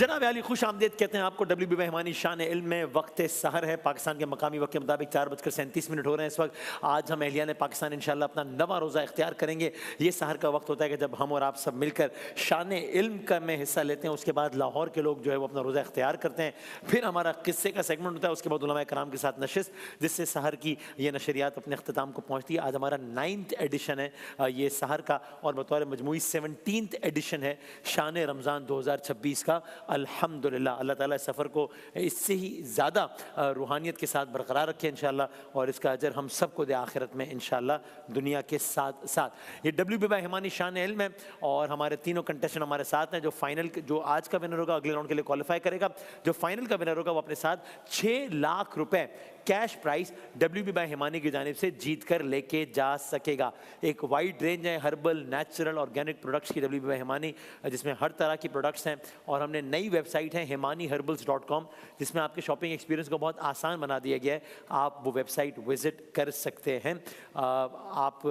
जनाब अली खुश आमदेद कहते हैं आपको WB मेहमानी शान इल्म में। वक्त सहर है पाकिस्तान के मकामी वक्त के मुताबिक 4:37 हो रहे हैं इस वक्त। आज हम अहलियान पाकिस्तान इंशाल्लाह अपना नवा रोज़ा इख्तियार करेंगे। ये सहर का वक्त होता है कि जब हम और आप सब मिलकर शान इल्म का में हिस्सा लेते हैं। उसके बाद लाहौर के लोग जो है वो अपना रोज़ा इख्तियार करते हैं। फिर हमारा किस्से का सेगमेंट होता है। उसके बाद उलमा कराम के साथ नशिस्त, जिससे सहर की ये नशरियात अपने अख्ताम को पहुँचती है। आज हमारा 9th एडिशन है ये सहर का, और बतौर मजमूई 17th एडिशन है शान रमज़ान 2026 का। अल्हम्दुलिल्लाह, अल्लाह ताला इस सफ़र को इससे ही ज़्यादा रूहानियत के साथ बरकरार रखे इंशाअल्लाह, और इसका अजर हम सबको दे आखिरत में इंशाअल्लाह दुनिया के साथ साथ। ये WB मेहमानी शान इल्म है, और हमारे तीनों कंटेस्टेंट हमारे साथ हैं। जो फाइनल, जो आज का विनर होगा अगले राउंड के लिए क्वालिफाई करेगा। जो फाइनल का विनर होगा वो अपने साथ 6 लाख रुपए कैश प्राइस WB मेहमानी की जानिब से जीत कर लेके जा सकेगा। एक वाइड रेंज है हर्बल, नेचुरल, ऑर्गेनिक प्रोडक्ट्स की WB मेहमानी, जिसमें हर तरह की प्रोडक्ट्स हैं। और हमने नई वेबसाइट है hemaniherbals.com, जिसमें आपके शॉपिंग एक्सपीरियंस को बहुत आसान बना दिया गया है। आप वो वेबसाइट विज़िट कर सकते हैं। आप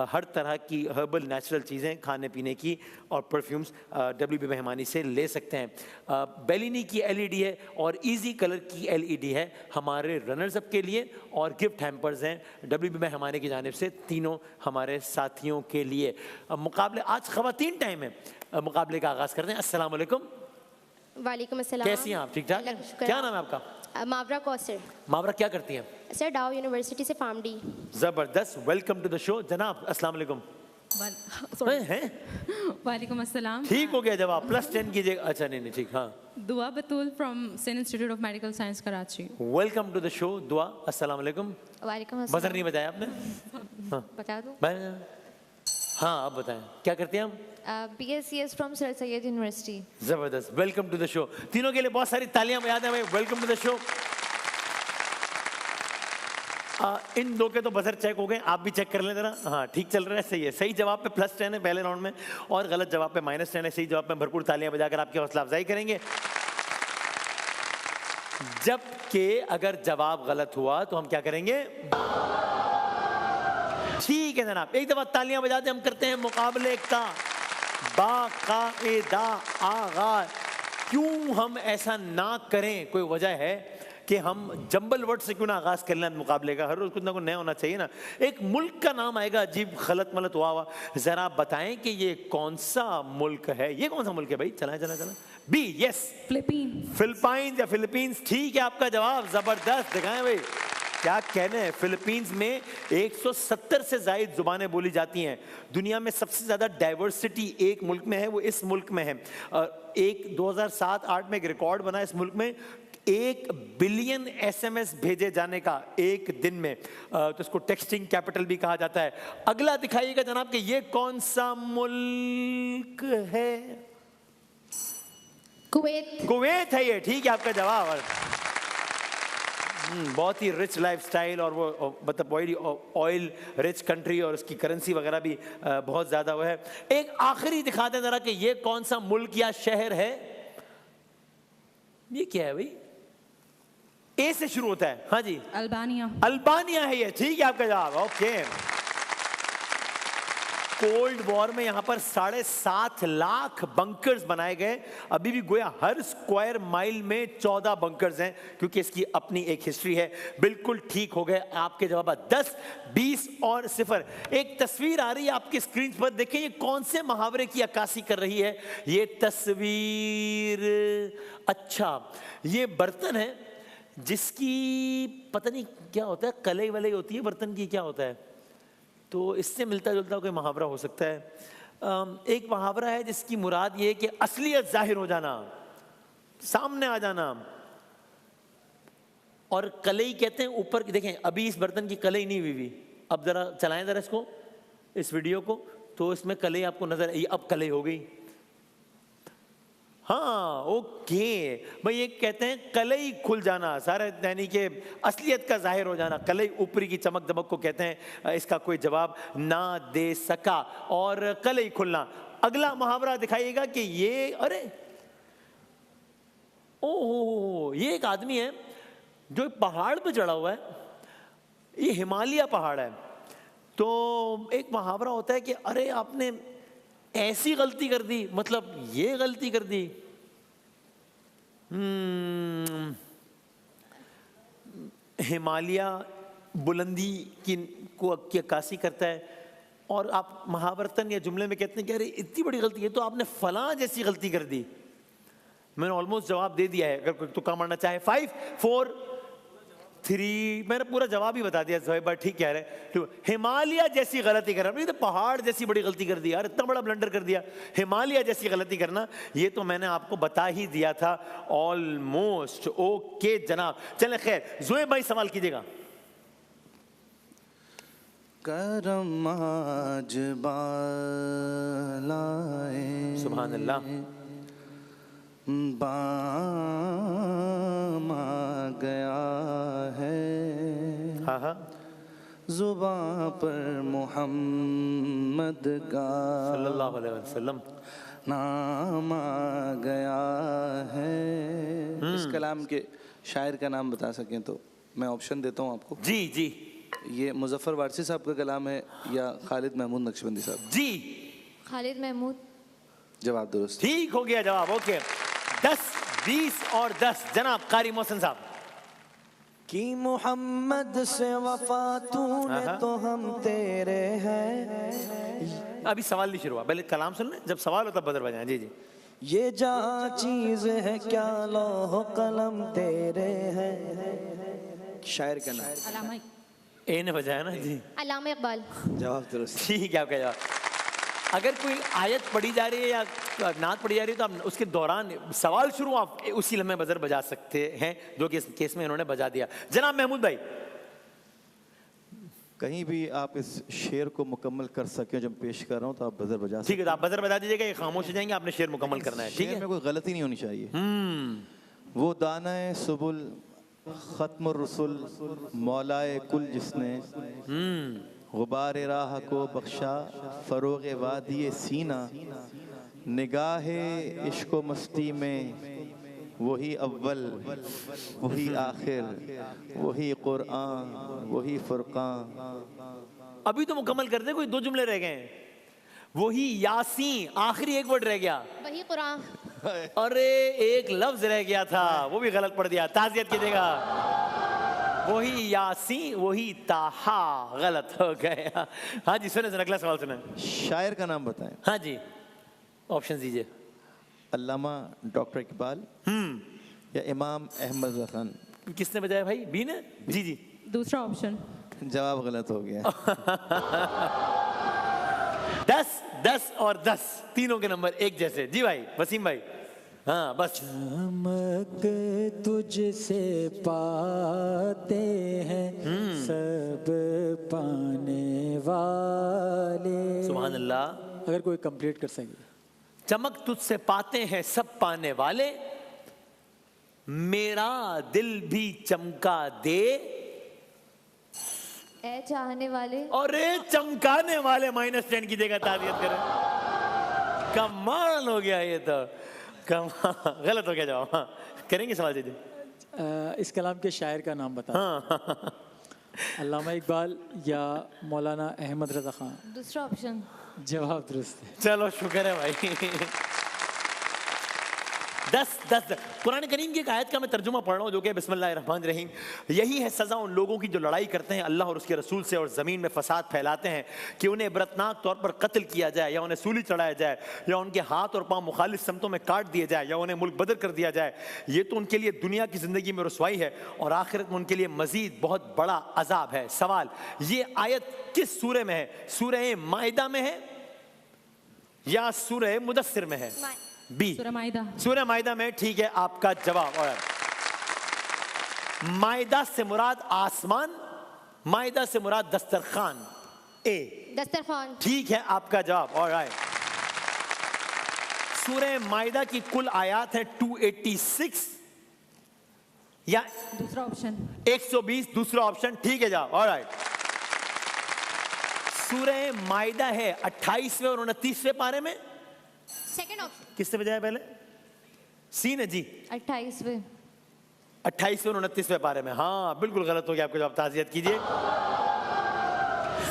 हर तरह की हर्बल नेचुरल चीज़ें खाने पीने की और परफ्यूम्स WB मेहमानी से ले सकते हैं। बेलिनी की LED है और इजी कलर की LED है हमारे रनर्स अप के लिए, और गिफ्ट हैम्पर्स हैं WB मेहमानी की जानिब से तीनों हमारे साथियों के लिए। मुकाबले आज ख़वातीन टाइम है, मुकाबले का आगाज़ करते हैं। अस्सलाम वालेकुम। वालेकुम अस्सलाम। कैसी हैं आप? ठीक ठाक हैं? क्या नाम है आपका? मावरा कौसर। मावरा क्या करती हैं? सर डाउ यूनिवर्सिटी से फार्मडी। ज़बरदस्त, वेलकम टू द शो जनाब। अस्सलाम वालेकुम। वालेकुम अस्सलाम। ठीक हो गया जवाब, +10 कीजिएगा। अच्छा नहीं ठीक, हाँ। दुआ बतूल फ्रॉम सेन institute of medical science Karachi. Welcome to the show Dua. अस्सलाम वालेकुम। वालेकुम अस्सलाम। बजर नहीं बताया आपने? हाँ बता दूं? हाँ, अब बताएं क्या करते हैं हम? BScs from Sir Syed university. जबरदस्त, वेलकम टू द शो। तीनों के लिए बहुत सारी तालियां बजा दें भाई। Welcome to the show. इन दो के तो बजर चेक हो गए, आप भी चेक कर लें जरा। हाँ ठीक चल रहा है, सही है। सही जवाब पे +10 है पहले राउंड में, और गलत जवाब पे -10 है। सही जवाब पे भरपूर तालियां बजाकर आपकी हौसला अफजाई करेंगे। जबकि अगर जवाब गलत हुआ तो हम क्या करेंगे? ठीक है जनाब, एक दफा तालियां बजा दें। हम करते हैं मुकाबले का बाकायदा आगाज। क्यों हम ऐसा ना करें? कोई वजह है कि हम जंबल वर्ड से क्यों ना आगाज कर लें मुकाबले का? हर रोज कुछ ना कुछ नया होना चाहिए ना। एक मुल्क का नाम आएगा अजीब खलत मलत हुआ। जरा बताएं कि ये कौन सा मुल्क है? ये कौन सा मुल्क है भाई? चला चला चला। बी, यस, फिलीपींस या फिलीपींस। ठीक है आपका जवाब, जबरदस्त। दिखाएं भाई क्या कहने हैं। फिलीपींस में 170 से ज़ायद ज़ुबानें बोली जाती हैं। दुनिया में सबसे ज़्यादा डाइवर्सिटी एक मुल्क में है, वो इस मुल्क में है। एक 2007-8 में एक रिकॉर्ड बना इस मुल्क में 1 बिलियन SMS भेजे जाने का एक दिन में। तो इसको टेक्सटिंग कैपिटल भी कहा जाता है। अगला दिखाइएगा जनाब कि ये कौन सा मुल्क है? कुवैत। कुवैत है ये। ठीक है आपका जवाब। बहुत ही रिच लाइफस्टाइल, और वो मतलब ऑयल रिच कंट्री, और उसकी करेंसी वगैरह भी बहुत ज़्यादा वो है। एक आखिरी दिखा दें ज़रा कि ये कौन सा मुल्क या शहर है? ये क्या है भाई? ए से शुरू होता है। हाँ जी, अल्बानिया। अल्बानिया है ये। ठीक है आपका जवाब। ओके। कोल्ड वॉर में यहाँ पर 7.5 लाख बंकर्स बनाए गए। अभी भी गोया हर स्क्वायर माइल में 14 बंकर्स हैं, क्योंकि इसकी अपनी एक हिस्ट्री है। बिल्कुल ठीक हो गए आपके जवाब। 10, 20 और 0। एक तस्वीर आ रही है आपकी स्क्रीन पर, देखें ये कौन से मुहावरे की अक्कासी कर रही है ये तस्वीर? अच्छा, ये बर्तन है जिसकी पता नहीं क्या होता है, कलई वलई होती है बर्तन की, क्या होता है? तो इससे मिलता जुलता कोई मुहावरा हो सकता है। एक मुहावरा है जिसकी मुराद ये है कि असलियत जाहिर हो जाना, सामने आ जाना। और कलई कहते हैं ऊपर की। देखें अभी इस बर्तन की कलई नहीं हुई। अब जरा चलाएं जरा इसको, इस वीडियो को, तो इसमें कलई आपको नजर आई। अब कलई हो गई। हाँ ओके भाई, ये कहते हैं कलई खुल जाना, सारा यानी कि असलियत का जाहिर हो जाना। कलई ऊपरी की चमक दमक को कहते हैं। इसका कोई जवाब ना दे सका। और कलई खुलना। अगला मुहावरा दिखाइएगा कि ये, अरे ओहो, ये एक आदमी है जो पहाड़ पे चढ़ा हुआ है। ये हिमालय पहाड़ है। तो एक मुहावरा होता है कि अरे आपने ऐसी गलती कर दी, मतलब ये गलती कर दी। हिमालय बुलंदी की अक्कासी करता है और आप महावर्तन या जुमले में कहते हैं कि अरे इतनी बड़ी गलती है, तो आपने फलां जैसी गलती कर दी। मैंने ऑलमोस्ट जवाब दे दिया है, अगर कोई तुक्का मारना चाहे। 5 4 3, मैंने पूरा जवाब ही बता दिया जोहेब भाई, ठीक कह रहे हैं। हिमालय जैसी गलती करना, नहीं तो पहाड़ जैसी बड़ी गलती कर दी यार, इतना बड़ा ब्लंडर कर दिया। हिमालय जैसी गलती करना, ये तो मैंने आपको बता ही दिया था ऑलमोस्ट। ओके जनाब, चलें खैर, जोहेब भाई सवाल कीजिएगा। करम आज बालाए, सुभान अल्लाह। बाम आ गया है, हाँ हाँ, जुबां पर मोहम्मद का सल्लल्लाहु अलैहि वसल्लम नाम आ गया है। इस कलाम के शायर का नाम बता सकें तो मैं ऑप्शन देता हूँ आपको। जी जी ये मुजफ्फर वारसी साहब का कलाम है या खालिद महमूद नक्शबंदी साहब? जी, खालिद महमूद। जवाब दुरुस्त। ठीक हो गया जवाब। ओके, 10 20 और 10। जनाब कारी मोहसिन साहब। कि मोहम्मद से वफा तूने तो हम तेरे हैं। अभी सवाल नहीं शुरू हुआ, पहले कलाम सुन लें, जब सवाल होता बदर बजाएं। जी जी। ये जहाँ चीज है क्या लौह कलम तेरे हैं। शायर का नाम अलामा ए ने बजाया ना जी। अल्लामा इकबाल। जवाब दुरुस्त। ठीक है आपका जवाब। अगर कोई आयत पढ़ी जा रही है या नात पढ़ी जा रही है तो आप उसके दौरान सवाल शुरू आप उसी लम्हे बजर बजा सकते हैं, जो कि इस केस में इन्होंने बजा दिया। जनाब महमूद भाई। कहीं भी आप इस शेर को मुकम्मल कर सकें जो मैं पेश कर रहा हूँ तो आप बजर बजा ठीक है, तो आप बजर बजा दीजिएगा, ये खामोश हो जाएंगे, आपने शेर मुकम्मल करना है। ठीक शेर है, में कोई गलती नहीं होनी चाहिए। वो दाना सुबुल खत्म रसुल मौलाए कुल जिसने गुबार राह को बख्शा फरोग वादी सीना निगाहे इश्क मस्ती में वही अव्वल वही आखिर वही कुरान वही फुरकान। अभी तो मुकम्मल कर दे, कोई 2 जुमले रह गए हैं। वही यासीन, आखिरी एक वर्ड रह गया। वही कुरान। अरे एक लफ्ज रह गया था, वो भी गलत पढ़ दिया, ताज़ियत कीजिएगा। वही यासीन वही ताहा, गलत हो गया। हाँ जी, सुने अगला सवाल सुने। शायर का नाम बताएं। हाँ जी, ऑप्शन दीजिए। अल्लामा डॉक्टर इकबाल या इमाम अहमद रज़ा खान? किसने बजाया भाई? बी ने? जी जी। दूसरा ऑप्शन। जवाब गलत हो गया। 10 10 और 10 तीनों के नंबर एक जैसे। जी भाई वसीम भाई। हाँ बस। चमक तुझसे पाते हैं सब पाने वाले। सुभान अल्लाह। अगर कोई कंप्लीट कर सके। चमक तुझसे पाते हैं सब पाने वाले, मेरा दिल भी चमका दे। ए चाहने वाले। और चमकाने वाले -10 की जगह ताज़ियत करें। कमाल हो गया ये तो, कमाल। गलत हो गया जवाब। हाँ करेंगे सवाल दीजिए। इस कलाम के शायर का नाम बता। हाँ अल्लामा इकबाल या मौलाना अहमद रज़ा खान? दूसरा ऑप्शन। जवाब दुरुस्त है। चलो शुक्र है भाई। 10 10 कुरान करीम की एक आयत का मैं तर्जुमा पढ़ रहा हूँ, जो कि बिस्मिल्लाहिर्रहमानिर्रहीम। यही है सज़ा उन लोगों की जो लड़ाई करते हैं अल्लाह और उसके रसूल से और ज़मीन में फसाद फैलाते हैं, कि उन्हें इबरतनाक तौर पर कत्ल किया जाए या उन्हें सूली चढ़ाया जाए या उनके हाथ और पाँव मुखालिफ समतों में काट दिए जाए या उन्हें मुल्क बदर कर दिया जाए। ये तो उनके लिए दुनिया की ज़िंदगी में रुसवाई है और आखिरत में उनके लिए मज़ीद बहुत बड़ा अजाब है। सवाल, ये आयत किस सूरे में है? सूरह माइदा में है या सूरह मुदस्सिर में है? बी, सूरह माइदा। सूरह माइदा में। ठीक है आपका जवाब। और माइदा से मुराद आसमान, माइदा से मुराद दस्तरखान। ए, दस्तरखान। ठीक है आपका जवाब। और सूरह माइदा की कुल आयात है 286 या दूसरा ऑप्शन। 120? दूसरा ऑप्शन। ठीक है जवाब। और सूरह माइदा है 28वें और 29वें पारे में। Second option. किसने बजाया पहले? सी ने जी। 28वें। 28वें और 29वें पारे में। हाँ बिल्कुल गलत हो गया आपका जवाब, ताज़ियत कीजिए।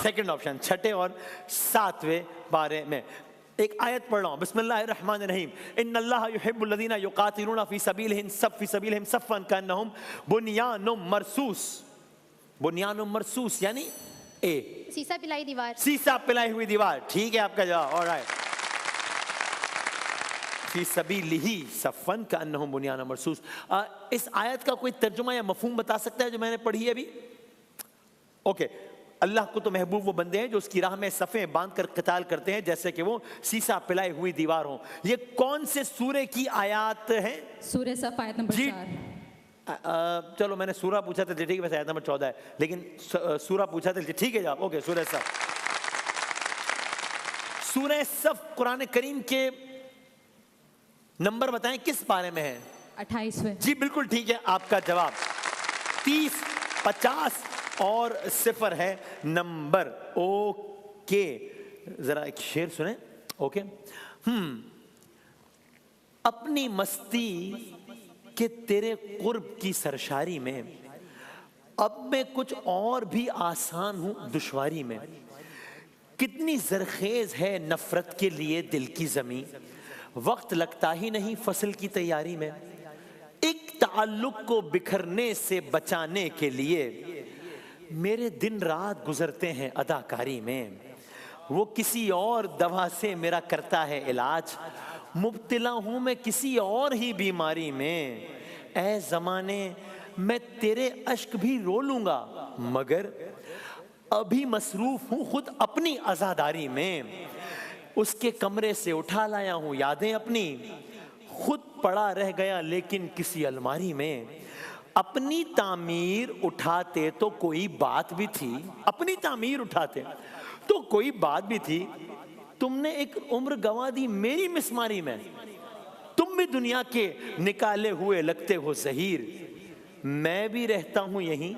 सेकंड ऑप्शन, 6ठे और 7वें पारे में। एक आयत पढ़ रहा हूं, बिस्मिल्लाहिर्रहमानिर्रहीम, इन्नल्लाह युहिब्बुल लज़ीना युक़ातिलूना फ़ी सबीलिहिम सफ़्फ़न कअन्नहुम बुनियानुम मरसूस। बुनियानुम मरसूस यानी ए, सीसा पिलाई दीवार। सीसा पिलाई हुई दीवार। ठीक है आपका जवाब, ऑलराइट। फ़ी सबीलिही सफ़्फ़न कअन्नहुम बुनियानुम मरसूस। इस आयत का कोई तर्जुमा या मफ़हूम बता सकता है जो मैंने पढ़ी है अभी? ओके, अल्लाह को तो महबूब वो बंदे हैं जो उसकी राह में सफ़े बांध कर क़िताल करते हैं जैसे कि वो सीसा पिलाई हुई दीवार हो। ये कौन से सूरे की आयत है? सूरह सफ आयत नंबर जी। 4। चलो मैंने सूरा पूछा था, ठीक है, वैसे आयत नंबर 14 है, लेकिन सूरा पूछा था, ठीक है जवाब। ओके, सूरह सफ। सूरह सफ कुरान करीम के नंबर बताएं किस पारे में है? 28वें। जी बिल्कुल ठीक है आपका जवाब। 30, 50 और 0 है नंबर। ओके, जरा एक शेर सुने। ओके, अपनी मस्ती के तेरे कुर्ब की सरशारी में अब मैं कुछ और भी आसान हूं दुश्वारी में। कितनी जरखेज है नफरत के लिए दिल की जमीन, वक्त लगता ही नहीं फसल की तैयारी में। एक ताल्लुक को बिखरने से बचाने के लिए मेरे दिन रात गुजरते हैं अदाकारी में। वो किसी और दवा से मेरा करता है इलाज, मुब्तला हूं मैं किसी और ही बीमारी में। ऐ ज़माने मैं तेरे अश्क भी रो लूंगा, मगर अभी मसरूफ हूं खुद अपनी आज़ादारी में। उसके कमरे से उठा लाया हूं यादें अपनी, खुद पड़ा रह गया लेकिन किसी अलमारी में। अपनी तामीर उठाते तो कोई बात भी थी, अपनी तामीर उठाते तो कोई बात भी थी। तुमने एक उम्र गंवा दी मेरी मिसमारी में। तुम भी दुनिया के निकाले हुए लगते हो ज़हीर, मैं भी रहता हूं यहीं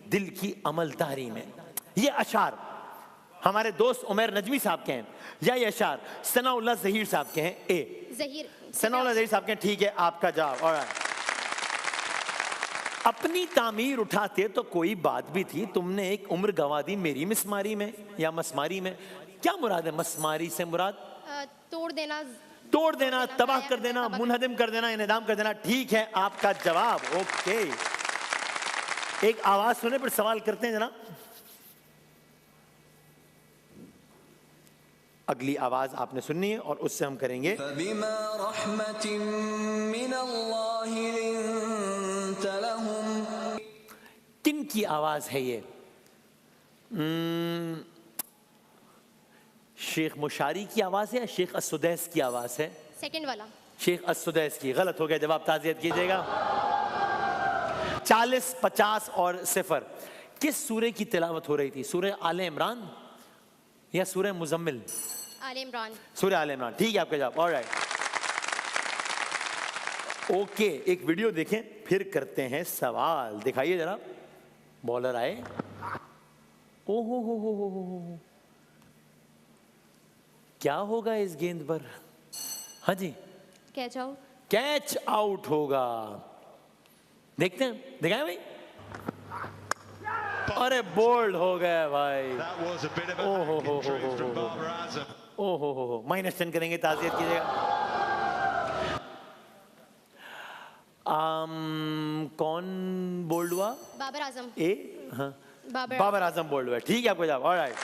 दिल की अमलदारी में। ये अशार हमारे दोस्त उमर नजमी साहब के हैं, या ये अशार सनाउल्लाह ज़हीर साहब के हैं? ए, ज़हीर। सनाउल्लाह ज़हीर साहब के हैं। ठीक है आपका जवाब, ऑलराइट। अपनी तामीर उठाते तो कोई बात भी थी, तुमने एक उम्र गंवा दी मेरी मिसमारी में या मसमारी में। क्या मुराद है मसमारी से? मुराद तोड़ देना, तोड़ देना, तबाह कर देना, मुनहदम कर देना, इन्हदाम कर देना। ठीक है आपका जवाब। ओके, एक आवाज सुने पर सवाल करते हैं जना। अगली आवाज आपने सुननी है और उससे हम करेंगे। फबिमा रहमतिन मिनल्लाहि लिंत लहुम। किन की आवाज है ये? शेख मुशारी की आवाज है या शेख असुदैस की आवाज है? सेकंड वाला। शेख असुदैस की। गलत हो गया जवाब, ताज़ियत कीजिएगा। 40, 50 और 0। किस सूरे की तिलावत हो रही थी? सूरे आले इमरान या सूरे मुजम्मिल? आले इमरान। सूरे आले इमरान। ठीक है आपका जवाब, ऑलराइट। ओके, एक वीडियो देखें फिर करते हैं सवाल। दिखाइए जरा, बॉलर आए। ओ हो, क्या होगा इस गेंद पर? हाँ जी, कैच आउट। कैच आउट होगा। देखते हैं, दिखाएं भाई। अरे बोल्ड हो गया भाई। ओहो, -10 करेंगे, ताज़ियत कीजिएगा। कौन बोल्ड हुआ? बाबर आजम। ए, हाँ, बाबर बाबर आजम बोल्ड हुआ। ठीक है आपको जवाब, ऑलराइट।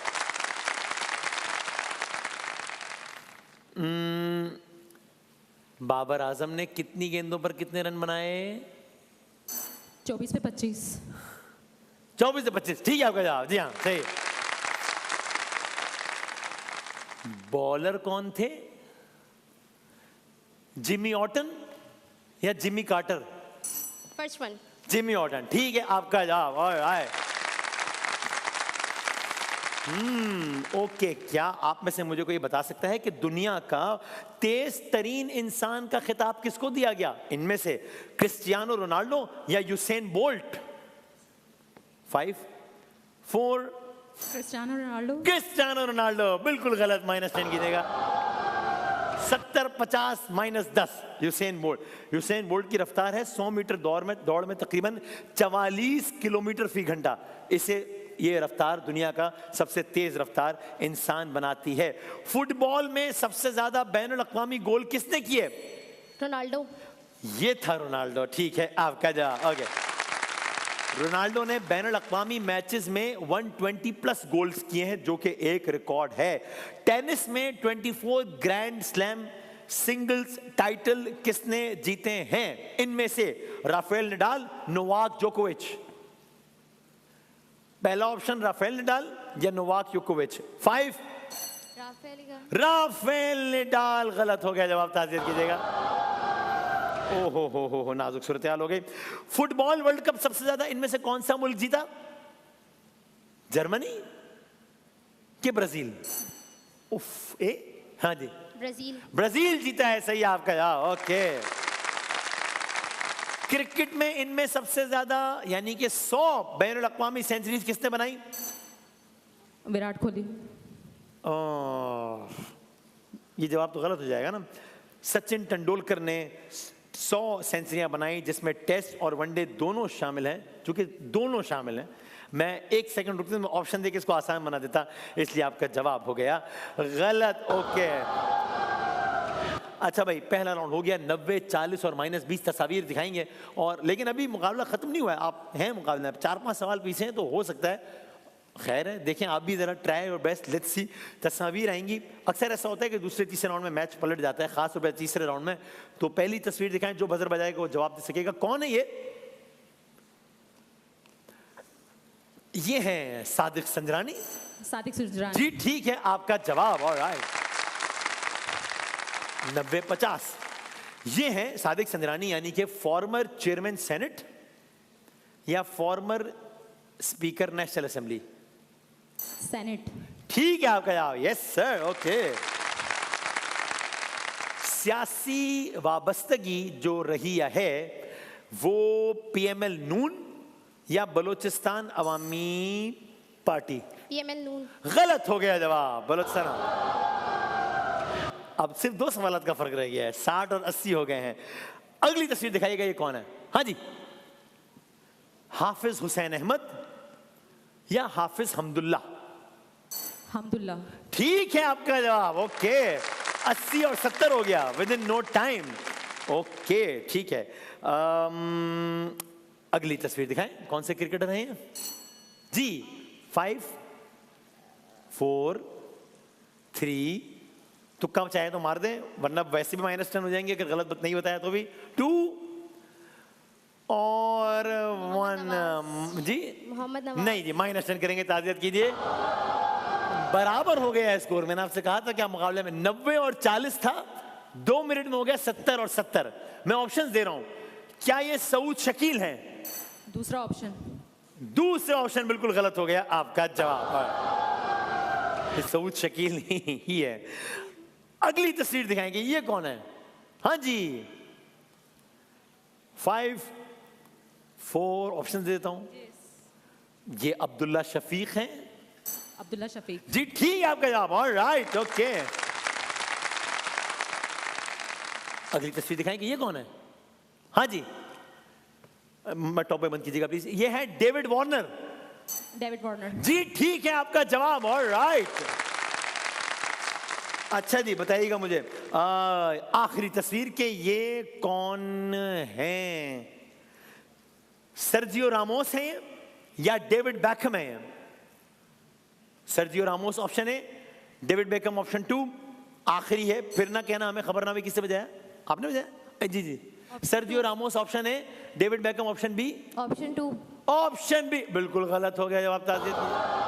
बाबर आजम ने कितनी गेंदों पर कितने रन बनाए? 24 पे 25। 24 से 25। ठीक है आपका जवाब, जी हाँ सही। बॉलर कौन थे? जिमी ऑटन या Jimmy Carter? First one. Jimmy Orton. ठीक है आपका जवाब, ऑलराइट। ओके, क्या आप में से मुझे कोई बता सकता है कि दुनिया का तेज तरीन इंसान का खिताब किसको दिया गया? इनमें से क्रिस्टियानो रोनाल्डो या Usain bolt? 5, 4। Cristiano Ronaldo. Cristiano Ronaldo बिल्कुल गलत, -10 कीजिएगा। 70, 50, -10। Usain bolt. यूसेन बोल्ट की रफ्तार है 100 मीटर दौड़ में तकरीबन 44 किलोमीटर फी घंटा। इसे ये रफ्तार दुनिया का सबसे तेज रफ्तार इंसान बनाती है। फुटबॉल में सबसे ज्यादा बैनुल अक़वामी गोल किसने किए? रोनाल्डो। ये था रोनाल्डो। ठीक है, आपका जवाब। ओके, रोनाल्डो ने बैनुल अक़वामी मैचेस में 120 प्लस गोल्स किए हैं, जो कि एक रिकॉर्ड है। टेनिस में 24 ग्रैंड स्लैम सिंगल्स टाइटल किसने जीते हैं? इनमें से राफेल नडाल, नोवाक जोकोविच। पहला ऑप्शन राफेल नडाल या नोवाक जोकोविच। 5 राफेल नडाल। गलत हो गया जवाब, ताज़ियत कीजिएगा। ओहो हो नाजुक सूरत हाल हो गई। फुटबॉल वर्ल्ड कप सबसे ज्यादा इनमें से कौन सा मुल्क जीता? जर्मनी कि ब्राजील? उफ, हाँ जी, ब्राजील। ब्राजील जीता है। सही आपका जवाब। ओके, क्रिकेट में इनमें सबसे ज्यादा यानी कि 100 बैनुल अक़वामी सेंचुरीज किसने बनाई? विराट कोहली। ये जवाब तो गलत हो जाएगा ना। सचिन तेंदुलकर ने 100 सेंचुरियां बनाई, जिसमें टेस्ट और वनडे दोनों शामिल हैं। चूंकि दोनों शामिल हैं, मैं 1 सेकंड रुकते मैं ऑप्शन देके इसको आसान बना देता, इसलिए आपका जवाब हो गया गलत। ओके, अच्छा भाई, पहला राउंड हो गया। 90, 40 और -20 तस्वीर दिखाएंगे, और लेकिन अभी मुकाबला खत्म नहीं हुआ है। आप हैं मुकाबले में 4-5 सवाल पीछे हैं, तो हो सकता है खैर है। देखें आप भी जरा ट्राई और बेस्ट, लेट्स सी। तस्वीर आएंगी। अक्सर ऐसा होता है कि दूसरे तीसरे राउंड में मैच पलट जाता है, खास तौर पर तीसरे राउंड में। तो पहली तस्वीर दिखाएं, जो बजर बजाएगा वो जवाब दे सकेगा। कौन है ये? ये है सादिक संजरानी। सादिक सुजरानी। जी ठीक है, आपका जवाब। ऑलराइट, 90-50। ये है सादिक संजरानी, यानी कि फॉर्मर चेयरमैन सेनेट या farmer speaker national assembly? Senate. ठीक है आपका जवाब। Yes sir. ओके, सियासी वाबस्तगी जो रही है वो PML नून या बलोचिस्तान अवामी पार्टी? PML नून। गलत हो गया जवाब, बलोचिस्तान। अब सिर्फ 2 सवालात का फर्क रह गया है, 60 और 80 हो गए हैं। अगली तस्वीर दिखाइएगा, ये कौन है? हाँ जी, हाफिज हुसैन अहमद या हाफिज हमदुल्ला? हमदुल्ला। ठीक है आपका जवाब। ओके, 80 और 70 हो गया within no time. Okay ठीक है। अगली तस्वीर दिखाएं, कौन से क्रिकेटर हैं जी? 5 4 3, तुक्का चाहे तो मार दें, वरना वैसे भी -10 हो जाएंगे अगर गलत नहीं बताया तो भी। 2 और 1 जी? मोहम्मद नवाज। नहीं जी, -10 करेंगे। ताज़ियत कीजिए, बराबर हो गया है स्कोर। मैंने आपसे कहा था क्या मुकाबले में 90 और 40 था, 2 मिनट में हो गया 70 और 70। मैं ऑप्शन दे रहा हूं, क्या ये सऊद शकील हैं? दूसरा ऑप्शन। दूसरा ऑप्शन बिल्कुल गलत हो गया आपका जवाब। ये सऊद शकील ही है। अगली तस्वीर दिखाएंगे, ये कौन है? हाँ जी, 5 4 ऑप्शन देता हूं। ये अब्दुल्ला शफीक हैं। अब्दुल्ला शफीक। जी ठीक है आपका जवाब। Alright, okay. अगली तस्वीर दिखाएंगे, ये कौन है? हाँ जी, मैं टॉप पे बंद कीजिएगा प्लीज। ये है डेविड वार्नर। David Warner. जी ठीक है आपका जवाब। ऑलराइट, अच्छा जी, बताइएगा मुझे आखिरी तस्वीर के ये कौन हैं? सर्जियो रामोस हैं या डेविड बैकहम हैं? सर्जियो रामोस ऑप्शन है, डेविड बेकहम ऑप्शन 2। आखिरी है, फिर ना कहना हमें खबर ना भी किससे बजाया, आपने बजाया? जी जी, सर्जियो रामोस ऑप्शन है, David Beckham option B. Option 2। Option B बिल्कुल गलत हो गया जवाब। ताज़ियत,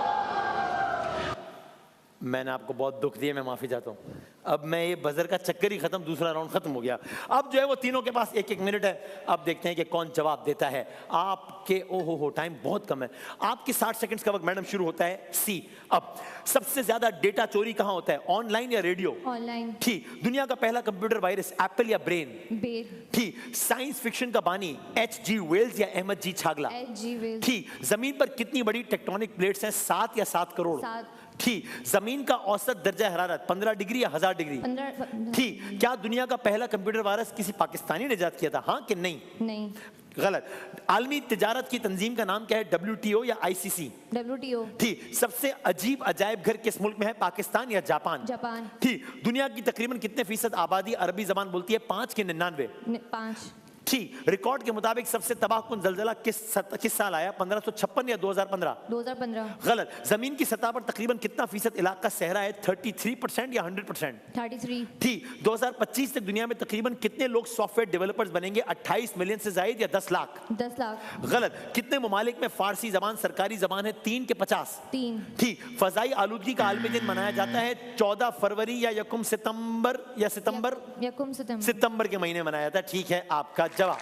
मैंने आपको बहुत दुख दिया, मैं माफी चाहता हूं। अब मैं ये बजर का चक्कर ही खत्म, दूसरा राउंड खत्म हो गया। अब जो है वो तीनों के पास 1-1 मिनट है। अब देखते हैं कि कौन जवाब देता है। आपके ओहो टाइम बहुत कम है, आपके 60 सेकंड्स का वक्त मैडम शुरू होता है सी। अब सबसे ज्यादा डेटा चोरी कहां होता है, ऑनलाइन या रेडियो? ऑनलाइन। ठीक। दुनिया का पहला कंप्यूटर वायरस, एप्पल या ब्रेन? बेल। ठीक। साइंस फिक्शन का बानी, H.G. वेल्स या अहमद जी छागला? H.G. वेल्स। ठीक। जमीन पर कितनी बड़ी टेक्टोनिक प्लेट्स हैं, 7 या 7 करोड़? 7। ठीक। जमीन का औसत दर्जा हरारत 15 डिग्री या 1000 डिग्री? 15। ठीक। क्या दुनिया का पहला कंप्यूटर वायरस किसी पाकिस्तानी ने इजाद किया था, हाँ कि नहीं? नहीं। गलत। आलमी तिजारत की तंजीम का नाम क्या है? WTO या ICC? WTO, ठीक। सबसे अजीब अजायब घर किस मुल्क में है? पाकिस्तान या जापान? जापान, ठीक। दुनिया की तकरीबन कितने फीसद आबादी अरबी जबान बोलती है? 5 के 99? 5, ठीक। रिकॉर्ड के मुताबिक सबसे तबाहकुन जलजला किस साल आया? 1556 या 2015? 2015, गलत। जमीन की सतह पर तकरीबन कितना फीसद इलाका सहरा है? 33% या 100%? 33, ठीक। 2025 तक दुनिया में तकरीबन कितने लोग सॉफ्टवेयर डेवलपर्स बनेंगे? 28 मिलियन से जायद या 10 लाख? 10 लाख, गलत। कितने ममालिक में फारसी जबान सरकारी जबान है? 3 के 50? 3, ठीक। फजाई आलूदगी का आलमी दिन मनाया जाता है 14 फरवरी या यकुम सितंबर या सितंबर? यकुम सितंबर, सितंबर के महीने मनाया जाता है। ठीक है आपका जवाब।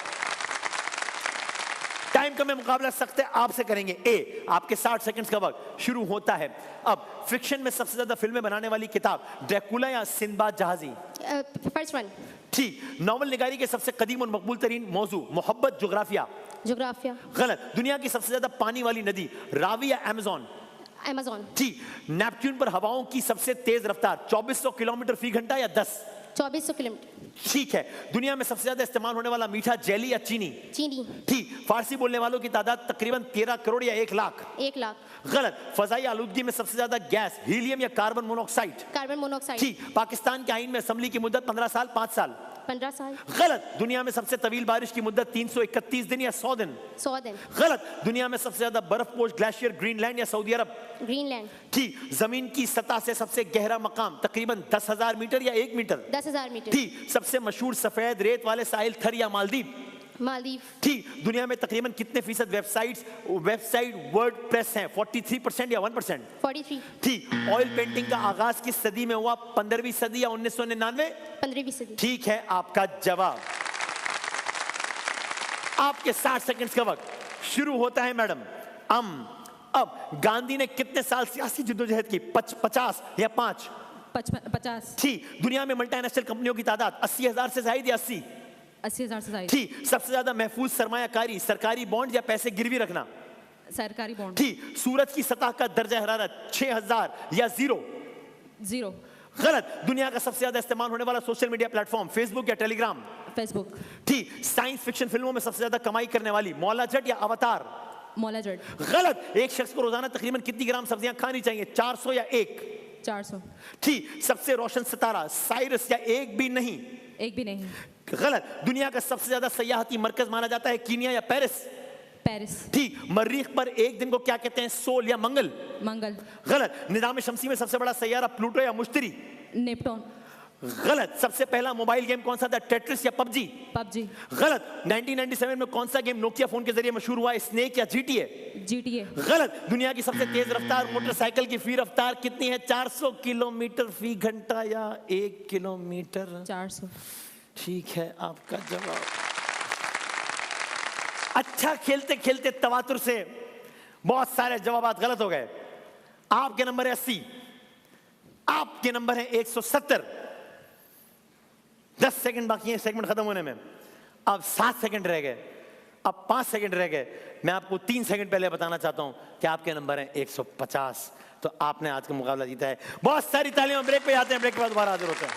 टाइम का मैं मुकाबला सख्त है आपसे करेंगे। ए, आपके 60 सेकंड्स का वक्त शुरू होता है अब। फिक्शन में सबसे ज्यादा फिल्में बनाने वाली किताब ड्रैकुला या सिंदबाद जहाजी? फर्स्ट वन, ठीक। नॉवल निगारी के सबसे कदीम और मकबूल तरीन मौजू? मोहब्बत, जोग्राफिया? जोग्राफिया, गलत। दुनिया की सबसे ज्यादा पानी वाली नदी? रावी या अमेज़न? अमेज़न, ठीक। नेपच्यून पर हवाओं की सबसे तेज रफ्तार 2400 किलोमीटर फी घंटा या 10? 2400 किलोमीटर, ठीक है। दुनिया में सबसे ज्यादा इस्तेमाल होने वाला मीठा जेली या चीनी? चीनी, ठीक। फारसी बोलने वालों की तादाद तकरीबन 13 करोड़ या 1 लाख? 1 लाख, गलत। फजाई आलूदगी में सबसे ज्यादा गैस हीलियम या कार्बन मोनोऑक्साइड? कार्बन मोनोऑक्साइड, ठीक। पाकिस्तान के आईन में असेंबली की मुद्दत 15 साल 5 साल? 15 साल, गलत। दुनिया में सबसे तवील बारिश की मुद्दत 331 दिन या 100 दिन? 100 दिन, गलत। दुनिया में सबसे ज्यादा बर्फपोश ग्लेशियर ग्रीनलैंड या सऊदी अरब? ग्रीनलैंड, ठीक। जमीन की सतह से सबसे गहरा मकाम तकरीबन 10,000 मीटर या 1 मीटर? 10,000 मीटर, ठीक। सबसे मशहूर सफेद रेत वाले साहिल थर या मालदीव? मालदीव, ठीक। दुनिया में तकरीबन कितने फीसद वेबसाइट वर्डप्रेस हैं? 43% या 1%? 43, ठीक। ऑयल पेंटिंग का आगाज किस सदी में हुआ? 15वीं सदी या 1999? 15वीं सदी, ठीक है आपका जवाब। आपके 60 सेकंड्स का वक्त शुरू होता है मैडम। अब गांधी ने कितने साल सियासी जिद्दोजहद की? 50 या 5? 50, ठीक। दुनिया में मल्टीनेशनल कंपनियों की तादाद 80,000 से ज्यादा या 80? 80,000 से ज्यादा, ठीक। सबसे ज्यादा महफूज सरमायाकारी सरकारी बॉन्ड या पैसे गिरवी रखना? सरकारी बॉन्ड, ठीक। सूरज की सतह का दर्जा हरारत 6000 या 0? 0, गलत। दुनिया का सबसे ज्यादा इस्तेमाल होने वाला सोशल मीडिया प्लेटफॉर्म? फेसबुक या टेलीग्राम? फेसबुक, ठीक। साइंस फिक्शन फिल्मों में सबसे ज्यादा कमाई करने वाली? मौला जट या अवतार? मौला जट, गलत। एक शख्स को रोजाना तकरीबन कितनी ग्राम सब्जियां खानी चाहिए? 400 या 1? 400, ठीक। सबसे रोशन सितारा? साइरस या एक भी नहीं? एक भी नहीं, गलत। दुनिया का सबसे ज्यादा सयाहती मरकज माना जाता है? कीनिया या पेरिस? पेरिस, ठीक। मरीख पर एक दिन को क्या कहते हैं? सोल या मंगल? मंगल, गलत। निजाम शमसी में सबसे बड़ा सैयारा प्लूटो या मुश्तरी? नेपटून, गलत। सबसे पहला मोबाइल गेम कौन सा था? टेट्रिस या पबजी? पबजी, गलत। 1997 में कौन सा गेम नोकिया फोन के जरिए मशहूर हुआ? स्नेक या GTA? GTA, गलत। दुनिया की सबसे तेज रफ्तार मोटरसाइकिल की फी रफ्तार कितनी है? 400 किलोमीटर फी घंटा या 1 किलोमीटर? 400, ठीक है आपका जवाब। अच्छा खेलते खेलते तवातुर से बहुत सारे जवाब गलत हो गए। आपके नंबर है 80, आपके नंबर है 170। 10 सेकंड बाकी है सेगमेंट खत्म होने में। अब 7 सेकंड रह गए, अब 5 सेकंड रह गए। मैं आपको 3 सेकंड पहले बताना चाहता हूं कि आपके नंबर है 150। तो आपने आज का मुकाबला जीता है। बहुत सारी तालियां। ब्रेक पे आते हैं, ब्रेक के बाद दोबारा हाजिर होते हैं।